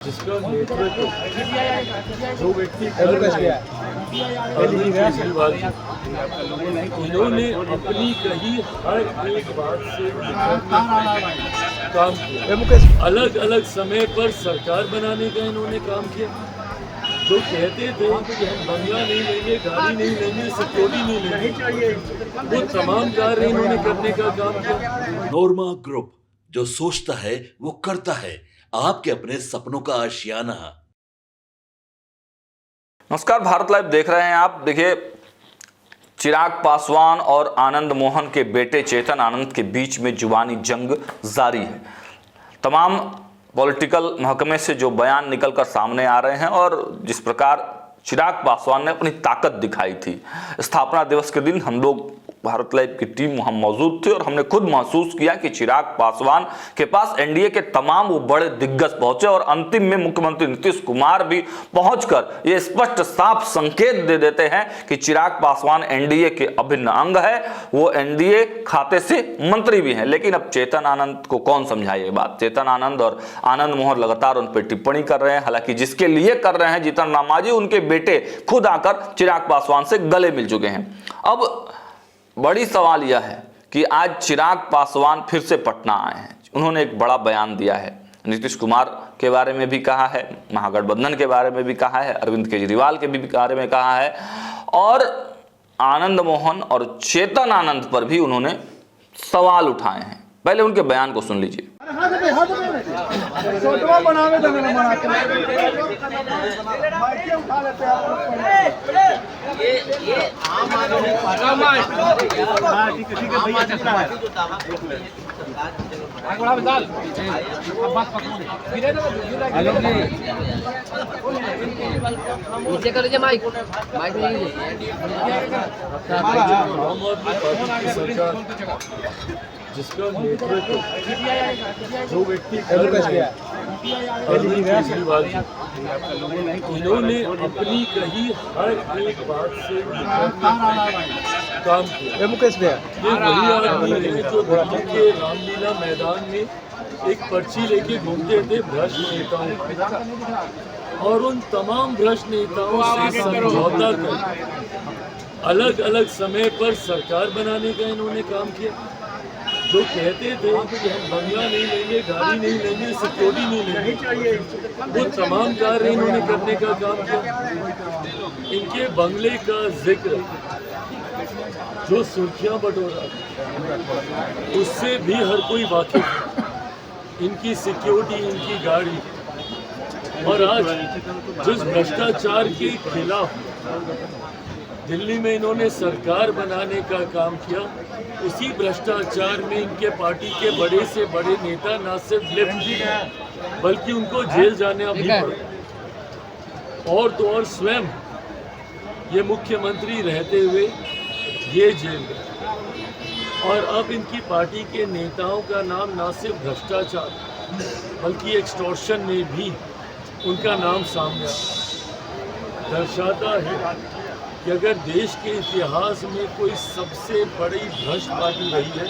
जिसका नेतृत्व जो व्यक्ति कर रहे हैं अरविंद केजरीवाल जी, इन्होंने अपनी कही हर एक बात से काम किया। अलग अलग समय पर सरकार बनाने का इन्होंने काम किया। जो कहते थे कि हम बंगला नहीं लेंगे, गाड़ी नहीं लेंगे, सिक्योरिटी नहीं लेंगे, वो तमाम कार्य इन्होंने करने का काम किया। नोरमा ग्रुप, जो सोचता है वो करता है, आपके अपने सपनों का आशियाना। नमस्कार, भारत लाइव देख रहे हैं आप। देखिए, चिराग पासवान और आनंद मोहन के बेटे चेतन आनंद के बीच में जुबानी जंग जारी है। तमाम पॉलिटिकल महकमे से जो बयान निकलकर सामने आ रहे हैं और जिस प्रकार चिराग पासवान ने अपनी ताकत दिखाई थी, स्थापना दिवस के दिन हम लोग भारत लाइव की टीम वहां मौजूद थी और हमने खुद महसूस किया कि चिराग पासवान के पास एनडीए के तमाम वो बड़े दिग्गज पहुंचे और अंतिम में मुख्यमंत्री नीतीश कुमार भी पहुंचकर ये स्पष्ट साफ संकेत दे देते हैं कि चिराग पासवान एनडीए के अभिन्न अंग है, वो एनडीए खाते से मंत्री भी हैं। लेकिन अब चेतन आनंद को कौन समझाए ये बात? चेतन आनंद और आनंद मोहन लगातार उन पर टिप्पणी कर रहे हैं। हालांकि जिसके लिए कर रहे हैं, जीतन राम मांझी, उनके बेटे खुद आकर चिराग पासवान से गले मिल चुके हैं। अब बड़ी सवाल यह है कि आज चिराग पासवान फिर से पटना आए हैं। उन्होंने एक बड़ा बयान दिया है, नीतीश कुमार के बारे में भी कहा है, महागठबंधन के बारे में भी कहा है, अरविंद केजरीवाल के भी बारे में कहा है और आनंद मोहन और चेतन आनंद पर भी उन्होंने सवाल उठाए हैं। पहले उनके बयान को सुन लीजिए। नीचे कर लीजिए माइक जिसका नेतृत्व जो व्यक्ति कर रहे हैं अरविंद केजरीवाल जी, इन्होंने अपनी कही हर एक बात से काम किया। ये वही आदमी है जो दिल्ली के रामलीला मैदान में एक पर्ची लेके घूमते थे भ्रष्ट नेताओं, और उन तमाम भ्रष्ट नेताओं से समझौता कर अलग अलग समय पर सरकार बनाने का इन्होंने काम किया। जो कहते थे कि हम बंगला नहीं लेंगे, गाड़ी नहीं लेंगे, सिक्योरिटी नहीं लेंगे, वो तमाम कार्य इन्होंने करने का काम किया। इनके बंगले का जिक्र जो सुर्खियां बटोरा, उससे भी हर कोई वाकिफ है। इनकी सिक्योरिटी, इनकी गाड़ी, और आज जिस भ्रष्टाचार के खिलाफ दिल्ली में इन्होंने सरकार बनाने का काम किया, उसी भ्रष्टाचार में इनके पार्टी के बड़े से बड़े नेता न सिर्फ लिप्त बल्कि उनको जेल जाने भी पड़ा। और तो और स्वयं ये मुख्यमंत्री रहते हुए ये जेल गए। और अब इनकी पार्टी के नेताओं का नाम न सिर्फ भ्रष्टाचार बल्कि एक्सटॉर्शन में भी उनका नाम सामने आया। दर्शाता है कि अगर देश के इतिहास में कोई सबसे बड़ी भ्रष्ट पार्टी रही है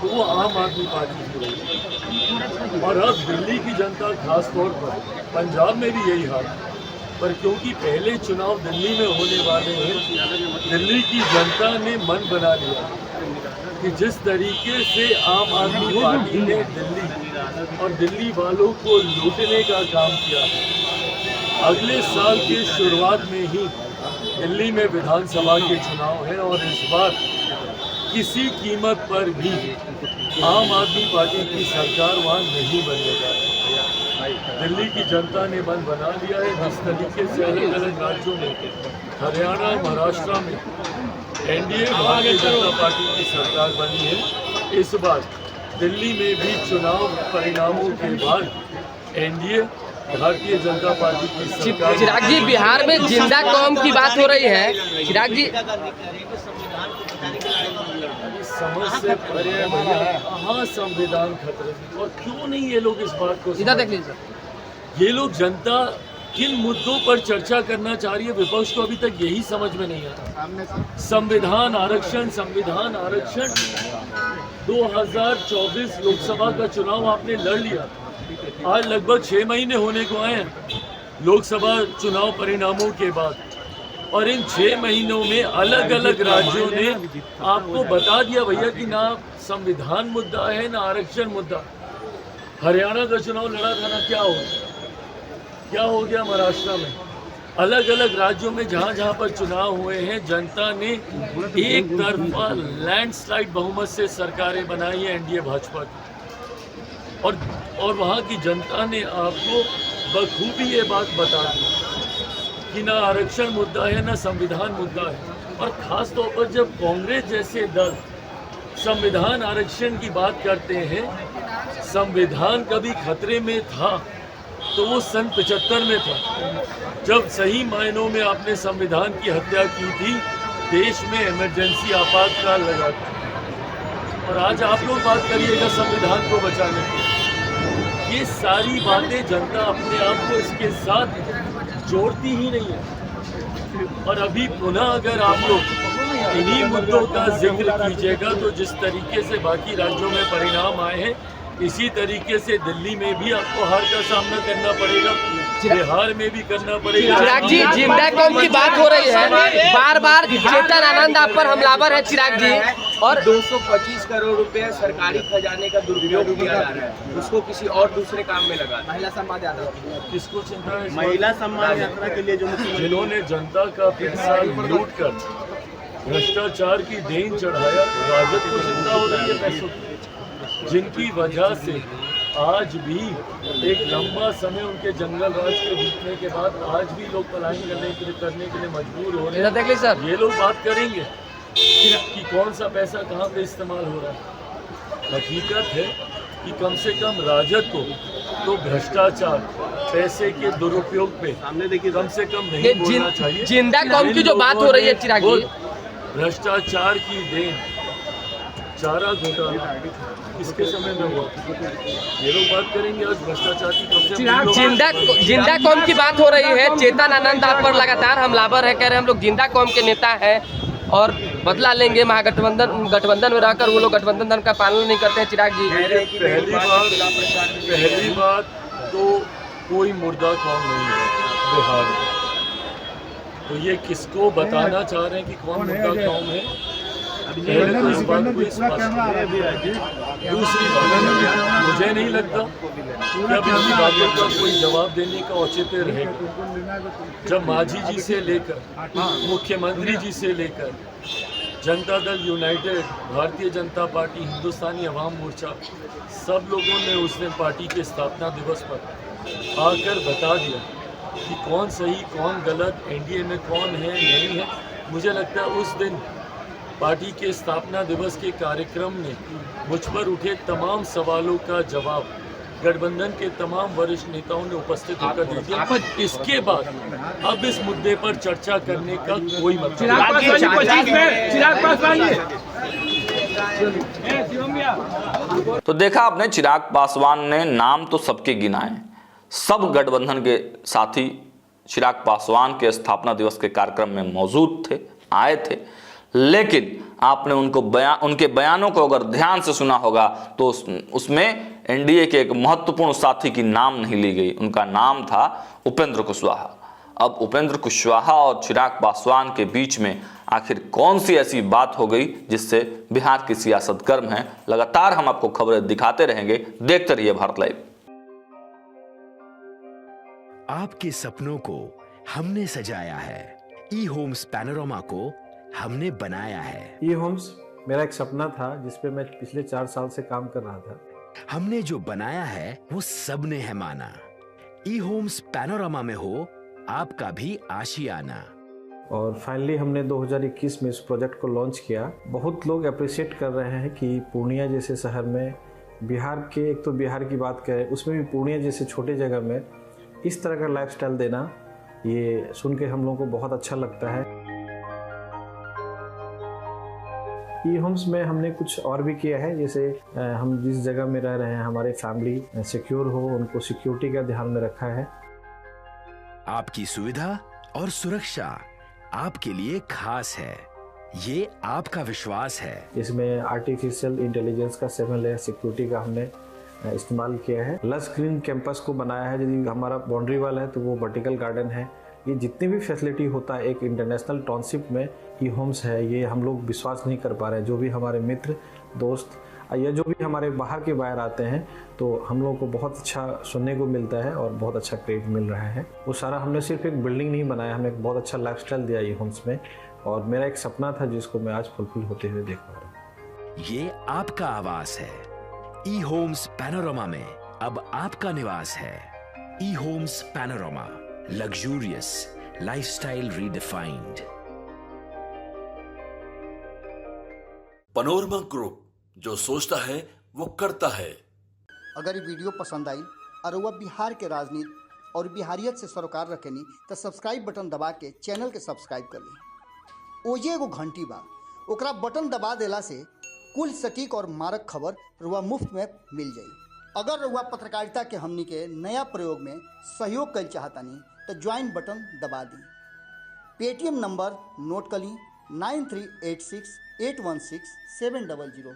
तो वो आम आदमी पार्टी की रही है। और अब दिल्ली की जनता, खास तौर पर पंजाब में भी यही हाल, पर क्योंकि पहले चुनाव दिल्ली में होने वाले हैं, दिल्ली की जनता ने मन बना लिया कि जिस तरीके से आम आदमी पार्टी ने दिल्ली और दिल्ली वालों को लूटने का काम किया, अगले साल की शुरुआत में ही दिल्ली में विधानसभा के चुनाव है और इस बार किसी कीमत पर भी आम आदमी पार्टी की सरकार वहाँ नहीं बनेगा। दिल्ली की जनता ने मन बना लिया है। जिस तरीके से अलग अलग राज्यों में, हरियाणा, महाराष्ट्र में एनडीए भारतीय जनता पार्टी की सरकार बनी है, इस बार दिल्ली में भी चुनाव परिणामों के बाद एनडीए भारतीय जनता पार्टी की सरकार। चिराग जी, बिहार में जिंदा कौम की बात हो रही है। चिराग जी, समझ से परे भैया, कहाँ संविधान खतरे में, और क्यों नहीं ये लोग इस बात को इधर देख लीजिए। ये लोग जनता किन मुद्दों पर चर्चा करना चाह रही है, विपक्ष को अभी तक यही समझ में नहीं आता। संविधान आरक्षण, संविधान आरक्षण 2024 लोकसभा का चुनाव आपने लड़ लिया, आज लगभग 6 महीने होने को आए हैं लोकसभा चुनाव परिणामों के बाद, और इन 6 महीनों में अलग अलग राज्यों ने आपको बता दिया भैया कि ना संविधान मुद्दा है ना आरक्षण मुद्दा। हरियाणा का चुनाव लड़ा था ना, क्या हो गया महाराष्ट्र में। अलग अलग राज्यों में जहां जहां पर चुनाव हुए हैं, जनता ने एक तरफा लैंडस्लाइड बहुमत से सरकारें बनाई है एनडीए भाजपा की, और वहां की जनता ने आपको बखूबी ये बात बता दी कि ना आरक्षण मुद्दा है ना संविधान मुद्दा है। और खास तौर पर जब कांग्रेस जैसे दल संविधान आरक्षण की बात करते हैं, संविधान कभी खतरे में था तो वो सन 75 में था, जब सही मायनों में आपने संविधान की हत्या की थी, देश में इमरजेंसी आपातकाल लगा था। और आज आप लोग बात करिएगा संविधान को बचाने की। ये सारी बातें जनता अपने आप को इसके साथ जोड़ती ही नहीं है। और अभी पुनः अगर आप लोग इन्हीं मुद्दों का जिक्र कीजिएगा तो जिस तरीके से बाकी राज्यों में परिणाम आए हैं, इसी तरीके से दिल्ली में भी आपको हार का सामना करना पड़ेगा, बिहार में भी करना पड़ेगा। चिराग जी, जिंदा कौम की बात हो रही है, बार बार चेतन आनंद आप पर हमलावर है चिराग जी, और 225 करोड़ रुपए सरकारी खजाने का दुरुपयोग किया जा रहा है, उसको किसी और दूसरे काम में लगा। महिला सम्मान यात्रा किसको चिंता है? महिला सम्मान यात्रा के लिए जो जिन्होंने जनता का पैसा लूट कर भ्रष्टाचार की देन चढ़ाया, राजद को चिंता हो रही है पैसों की, जिनकी वजह से आज भी एक लंबा समय उनके जंगल राज के बीतने के बाद आज भी लोग पलायन करने के लिए मजबूर हो रहे हैं। सर ये लोग बात करेंगे कि कौन सा पैसा कहाँ पे इस्तेमाल हो रहा है। हकीकत है कि कम से कम राजद को तो भ्रष्टाचार, पैसे के दुरुपयोग पे कम से कम नहीं बोलना चाहिए। जिंदा कौम की जो बात हो रही है चिराग जी, भ्रष्टाचार की देन, चारा घोटाला किसके समय में हुआ, ये लोग बात करेंगे। आज भ्रष्टाचार की जिंदा कौम की बात हो रही है। चेतन आनंद आप पर लगातार हमलावर है, कह रहे हैं हम लोग जिंदा कौम के नेता हैं और बदला लेंगे। गठबंधन में रहकर वो लोग गठबंधन धर्म का पालन नहीं करते हैं। चिराग जी, पहली बात तो कोई मुर्दा कौम नहीं है बिहार में, तो ये किसको बताना चाह रहे हैं कि कौन मुर्दा कौम है? पहले तो इस बात को स्पष्ट है। दूसरी बात, मुझे नहीं लगता कि अब इनकी बातों का कोई जवाब देने का औचित्य रहेगा। जब मांझी जी से लेकर मुख्यमंत्री जी से लेकर जनता दल यूनाइटेड, भारतीय जनता पार्टी, हिंदुस्तानी अवाम मोर्चा, सब लोगों ने उस दिन पार्टी के स्थापना दिवस पर आकर बता दिया कि कौन सही कौन गलत, एनडीए में कौन है नहीं है। मुझे लगता है उस दिन पार्टी के स्थापना दिवस के कार्यक्रम में मुझ पर उठे तमाम सवालों का जवाब गठबंधन के तमाम वरिष्ठ नेताओं ने उपस्थित होकर दे दिया। इसके बाद अब इस मुद्दे पर चर्चा करने का कोई मतलब नहीं। तो देखा आपने, चिराग पासवान ने नाम तो सबके गिनाए, सब गठबंधन के साथी चिराग पासवान के स्थापना दिवस के कार्यक्रम में मौजूद थे, आए थे, लेकिन आपने उनके बयानों को अगर ध्यान से सुना होगा तो उसमें एनडीए के एक महत्वपूर्ण साथी की नाम नहीं ली गई। उनका नाम था उपेंद्र कुशवाहा। अब उपेंद्र कुशवाहा और चिराग पासवान के बीच में आखिर कौन सी ऐसी बात हो गई जिससे बिहार की सियासत गर्म है? लगातार हम आपको खबरें दिखाते रहेंगे, देखते रहिए भारत लाइव। आपके सपनों को हमने सजाया है, ई होम्स पैनोरमा को हमने बनाया है। ई होम्स मेरा एक सपना था जिस पे मैं पिछले 4 साल से काम कर रहा था। हमने जो बनाया है वो सबने है माना। ई होम्स पैनोरमा में हो आपका भी आशियाना। और फाइनली हमने 2021 में इस प्रोजेक्ट को लॉन्च किया। बहुत लोग अप्रिशिएट कर रहे हैं कि पूर्णिया जैसे शहर में, बिहार के, एक तो बिहार की बात करें उसमें भी पूर्णिया जैसे छोटे जगह में इस तरह का लाइफस्टाइल देना, ये सुन के हम लोगों को बहुत अच्छा लगता है। ई होम्स में हमने कुछ और भी किया है, जैसे हम जिस जगह में रह रहे हैं हमारे फैमिली सिक्योर हो, उनको सिक्योरिटी का ध्यान में रखा है। आपकी सुविधा और सुरक्षा आपके लिए खास है, ये आपका विश्वास है। इसमें आर्टिफिशियल इंटेलिजेंस का 7 लेयर सिक्योरिटी का हमने इस्तेमाल किया है। लस ग्रीन कैंपस को बनाया है, यदि हमारा बाउंड्री वाल है तो वो वर्टिकल गार्डन है। ये जितनी भी फैसिलिटी होता है एक इंटरनेशनल टाउनशिप में ई होम्स है, ये हम लोग विश्वास नहीं कर पा रहे हैं। जो भी हमारे मित्र दोस्त या जो भी हमारे बाहर के बाहर आते हैं तो हम लोगों को बहुत अच्छा सुनने को मिलता है और बहुत अच्छा क्रेडिट मिल रहा है। वो सारा हमने सिर्फ एक बिल्डिंग नहीं बनाया, हमें एक बहुत अच्छा लाइफस्टाइल दिया ई होम्स में, और मेरा एक सपना था जिसको मैं आज फुलफिल होते हुए देख पा रहा हूँ। ये आपका आवास है। ई होम्स पैनोरामा में अब आपका निवास है। E Homes Panorama, luxurious lifestyle redefined. Panorama group, जो सोचता है वो करता है। अगर ये वीडियो पसंद आई और वह बिहार के राजनीति और बिहारियत से सरोकार रखेनी तो सब्सक्राइब बटन दबा के चैनल के सब्सक्राइब कर ली। ओजे एगो घंटी बा, ओकरा बटन दबा देला से कुल सटीक और मारक खबर रुआ मुफ्त में मिल जाई। अगर रुआ पत्रकारिता के हमनी के नया प्रयोग में सहयोग कर चाहतानी तो ज्वाइन बटन दबा दी। पेटीएम नंबर नोट कर ली 9386 816 700।